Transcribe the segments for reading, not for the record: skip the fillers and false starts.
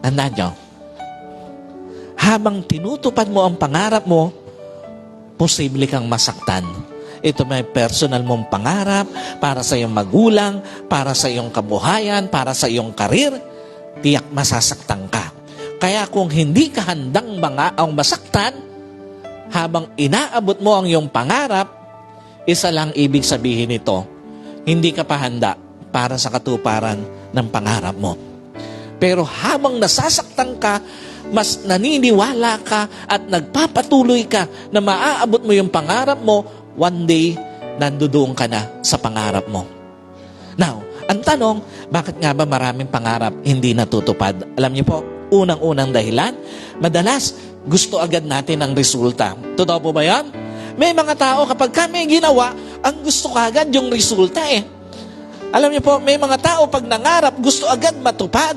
Tandaan nyo, habang tinutupad mo ang pangarap mo, posible kang masaktan. Ito may personal mong pangarap para sa iyong magulang, para sa iyong kabuhayan, para sa iyong karir, tiyak masasaktan ka. Kaya kung hindi ka handang ang masaktan, habang inaabot mo ang iyong pangarap, isa lang ibig sabihin nito, hindi ka pa handa para sa katuparan ng pangarap mo. Pero habang nasasaktan ka, mas naniniwala ka at nagpapatuloy ka na maaabot mo yung pangarap mo, one day, nandoon ka na sa pangarap mo. Now, ang tanong, bakit nga ba maraming pangarap hindi natutupad? Alam niyo po, unang-unang dahilan, madalas gusto agad natin ang resulta. Totoo po ba yan? May mga tao kapag kami ginawa, ang gusto agad yung resulta eh. Alam niyo po, may mga tao pag nangarap, gusto agad matupad.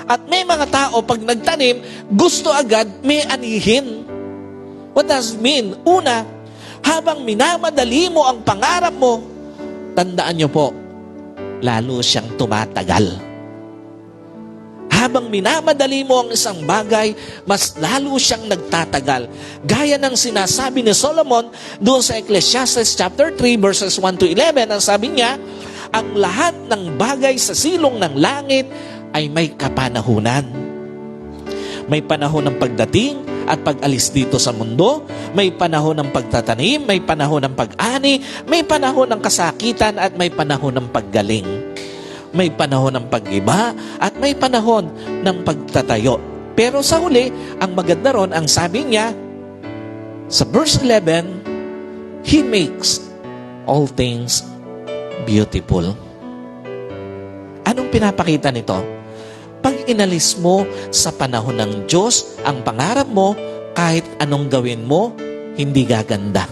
At may mga tao pag nagtanim, gusto agad may anihin. What does it mean? Una, habang minamadali mo ang pangarap mo, tandaan niyo po, lalo siyang tumatagal. Habang minamadali mo ang isang bagay, mas lalo siyang nagtatagal. Gaya ng sinasabi ni Solomon doon sa Ecclesiastes chapter 3 verses 1 to 11, ang sabi niya, ang lahat ng bagay sa silong ng langit ay may kapanahunan. May panahon ng pagdating at pag-alis dito sa mundo, may panahon ng pagtatanim, may panahon ng pag-ani, may panahon ng kasakitan at may panahon ng paggaling. May panahon ng pag-iba at may panahon ng pagtatayo. Pero sa huli, ang maganda ron, ang sabi niya, sa verse 11, He makes all things beautiful. Anong pinapakita nito? Pag inalis mo sa panahon ng Diyos ang pangarap mo, kahit anong gawin mo, hindi gaganda.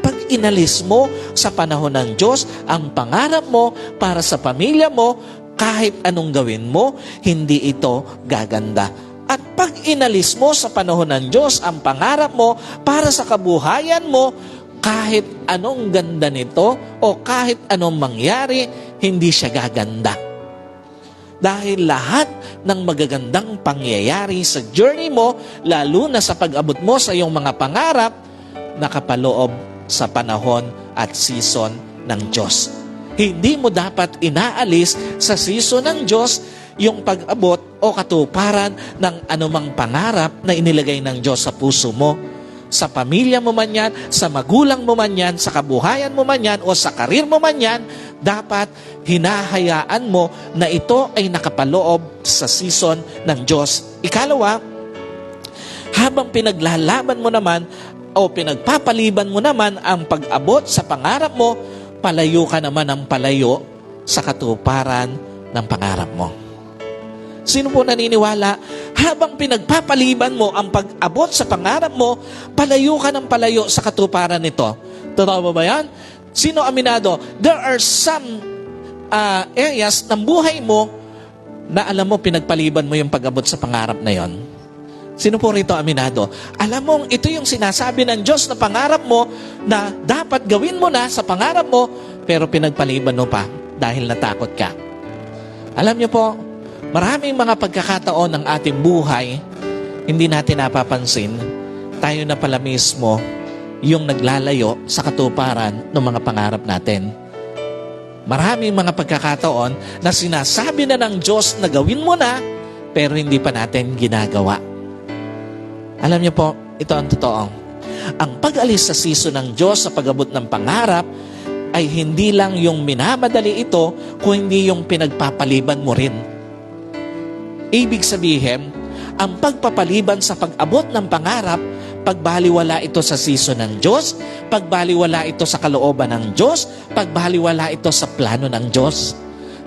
Pag inalis mo sa panahon ng Diyos ang pangarap mo para sa pamilya mo, kahit anong gawin mo, hindi ito gaganda. At pag inalis mo sa panahon ng Diyos ang pangarap mo para sa kabuhayan mo, kahit anong ganda nito o kahit anong mangyari, hindi siya gaganda. Dahil lahat ng magagandang pangyayari sa journey mo, lalo na sa pag-abot mo sa iyong mga pangarap, nakapaloob sa panahon at season ng Diyos. Hindi mo dapat inaalis sa season ng Diyos yung pag-abot o katuparan ng anumang pangarap na inilagay ng Diyos sa puso mo. Sa pamilya mo man yan, sa magulang mo man yan, sa kabuhayan mo man yan, o sa karir mo man yan, dapat hinahayaan mo na ito ay nakapaloob sa season ng Diyos. Ikalawa, habang pinaglalaban mo naman o pinagpapaliban mo naman ang pag-abot sa pangarap mo, palayo ka naman ng palayo sa katuparan ng pangarap mo. Sino po naniniwala? Habang pinagpapaliban mo ang pag-abot sa pangarap mo, palayo ka ng palayo sa katuparan nito. Totoo ba yan? Sino aminado? There are some areas ng buhay mo na alam mo, pinagpaliban mo yung pag-abot sa pangarap na yon. Sino po rito aminado? Alam mo, ito yung sinasabi ng Diyos na pangarap mo na dapat gawin mo na sa pangarap mo, pero pinagpaliban mo pa dahil natakot ka. Alam niyo po, maraming mga pagkakataon ng ating buhay, hindi natin napapansin, tayo na pala mismo yung naglalayo sa katuparan ng mga pangarap natin. Maraming mga pagkakataon na sinasabi na ng Diyos na gawin mo na, pero hindi pa natin ginagawa. Alam niyo po, ito ang totoo. Ang pag-alis sa season ng Diyos sa pag-abot ng pangarap ay hindi lang yung minamadali ito, kundi yung pinagpapaliban mo rin. Ibig sabihin, ang pagpapaliban sa pag-abot ng pangarap, pagbaliwala ito sa season ng Diyos, pagbaliwala ito sa kalooban ng Diyos, pagbaliwala ito sa plano ng Diyos.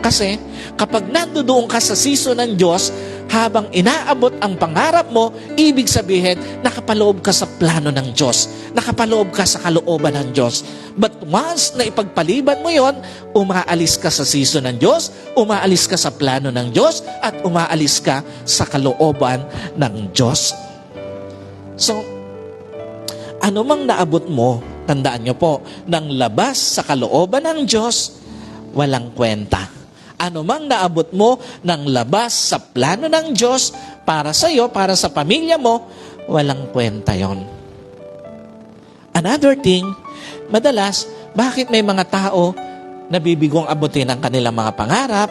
Kasi kapag nandoon ka sa season ng Diyos, habang inaabot ang pangarap mo, ibig sabihin, nakapaloob ka sa plano ng Diyos. Nakapaloob ka sa kalooban ng Diyos. But once na ipagpaliban mo yon, umaalis ka sa season ng Diyos, umaalis ka sa plano ng Diyos, at umaalis ka sa kalooban ng Diyos. So, ano mang naabot mo, tandaan nyo po, nang labas sa kalooban ng Diyos, walang kwenta. Ano mang naabot mo ng labas sa plano ng Diyos para sa iyo, para sa pamilya mo, walang kwenta yon. Another thing, madalas, bakit may mga tao nabibigong abutin ang kanilang mga pangarap?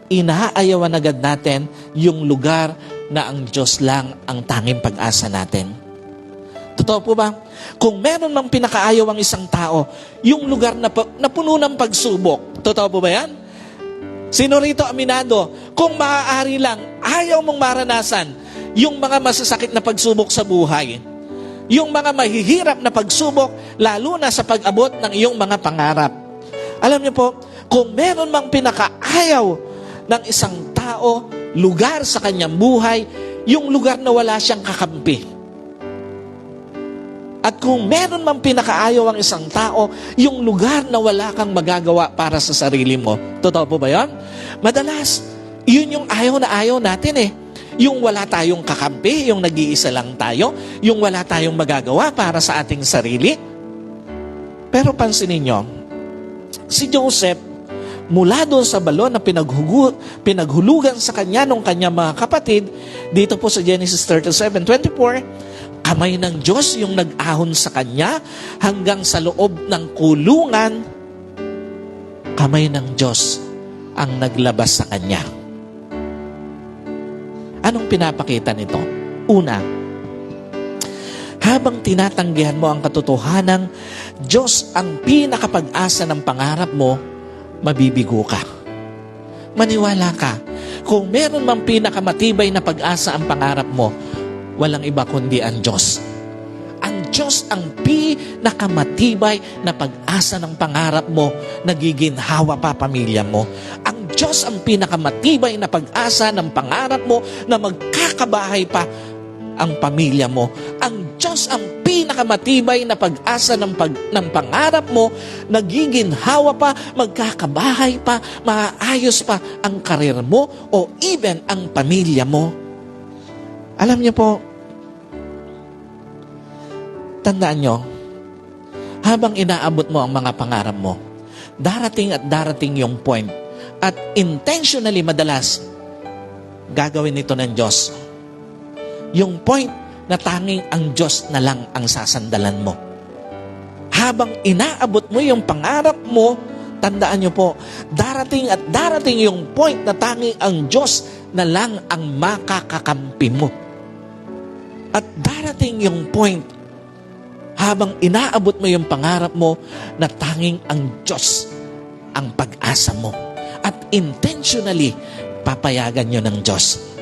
Inaayawan agad natin yung lugar na ang Diyos lang ang tanging pag-asa natin. Totoo po ba? Kung meron mang pinakaayaw ang isang tao, yung lugar na puno ng pagsubok. Totoo po ba yan? Sino rito aminado? Kung maaari lang, ayaw mong maranasan yung mga masasakit na pagsubok sa buhay. Yung mga mahihirap na pagsubok, lalo na sa pag-abot ng iyong mga pangarap. Alam niyo po, kung meron mang pinakaayaw ng isang tao, lugar sa kanyang buhay, yung lugar na wala siyang kakampi. At kung meron mang pinakaayaw ang isang tao, yung lugar na wala kang magagawa para sa sarili mo. Totoo po ba yan? Madalas, yun yung ayaw na ayaw natin eh. Yung wala tayong kakampi, yung nag-iisa lang tayo, yung wala tayong magagawa para sa ating sarili. Pero pansinin nyo, si Joseph, mula doon sa balon na pinaghulugan sa kanya ng kanyang mga kapatid, dito po sa Genesis 37:24, kamay ng Diyos yung nag-ahon sa kanya hanggang sa loob ng kulungan, kamay ng Diyos ang naglabas sa kanya. Anong pinapakita nito? Una, habang tinatanggihan mo ang katotohanang Diyos ang pinakapag-asa ng pangarap mo, mabibigo ka. Maniwala ka, kung meron mang pinakamatibay na pag-asa ang pangarap mo, walang iba kundi ang Diyos. Ang Diyos ang pinakamatibay na pag-asa ng pangarap mo, nagiginhawa pa pamilya mo. Ang Diyos ang pinakamatibay na pag-asa ng pangarap mo na magkakabahay pa ang pamilya mo. Ang Diyos ang pinakamatibay na pag-asa ng pangarap mo, nagiginhawa pa, magkakabahay pa, maayos pa ang karir mo o even ang pamilya mo. Alam niyo po, tandaan niyo, habang inaabot mo ang mga pangarap mo, darating at darating yung point at intentionally madalas gagawin ito ng Diyos. Yung point na tanging ang Diyos na lang ang sasandalan mo. Habang inaabot mo yung pangarap mo, tandaan niyo po, darating at darating yung point na tanging ang Diyos na lang ang makakakampi mo. At darating yung point, habang inaabot mo yung pangarap mo, na tanging ang Diyos ang pag-asa mo. At intentionally, papayagan nyo ng Diyos.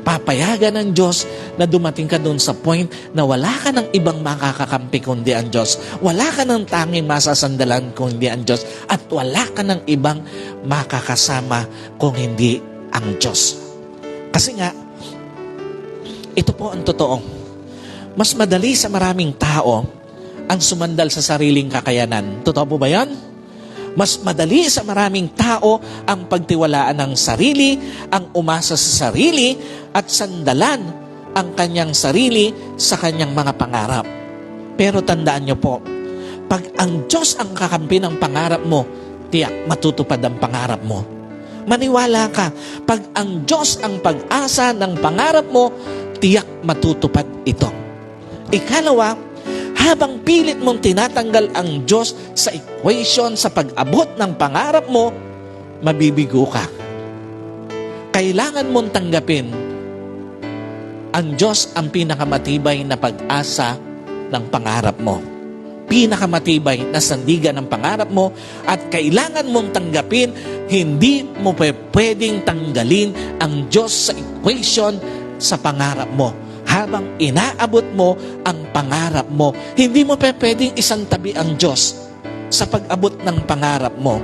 Papayagan ng Diyos na dumating ka doon sa point na wala ka ng ibang makakakampi kundi ang Diyos. Wala ka ng tanging masasandalan kundi ang Diyos. At wala ka ng ibang makakasama kung hindi ang Diyos. Kasi nga, ito po ang totoo. Mas madali sa maraming tao ang sumandal sa sariling kakayanan. Totoo po ba yan? Mas madali sa maraming tao ang pagtiwalaan ng sarili, ang umasa sa sarili, at sandalan ang kanyang sarili sa kanyang mga pangarap. Pero tandaan niyo po, pag ang Diyos ang kakampi ng pangarap mo, tiyak matutupad ang pangarap mo. Maniwala ka, pag ang Diyos ang pag-asa ng pangarap mo, tiyak matutupad ito. Ikalawa, habang pilit mong tinatanggal ang Diyos sa equation sa pag-abot ng pangarap mo, mabibigo ka. Kailangan mong tanggapin ang Diyos ang pinakamatibay na pag-asa ng pangarap mo. Pinakamatibay na sandigan ng pangarap mo, at kailangan mong tanggapin, hindi mo pwedeng tanggalin ang Diyos sa equation sa pangarap mo. Habang inaabot mo ang pangarap mo, hindi mo pwedeng isang tabi ang Diyos sa pag-abot ng pangarap mo.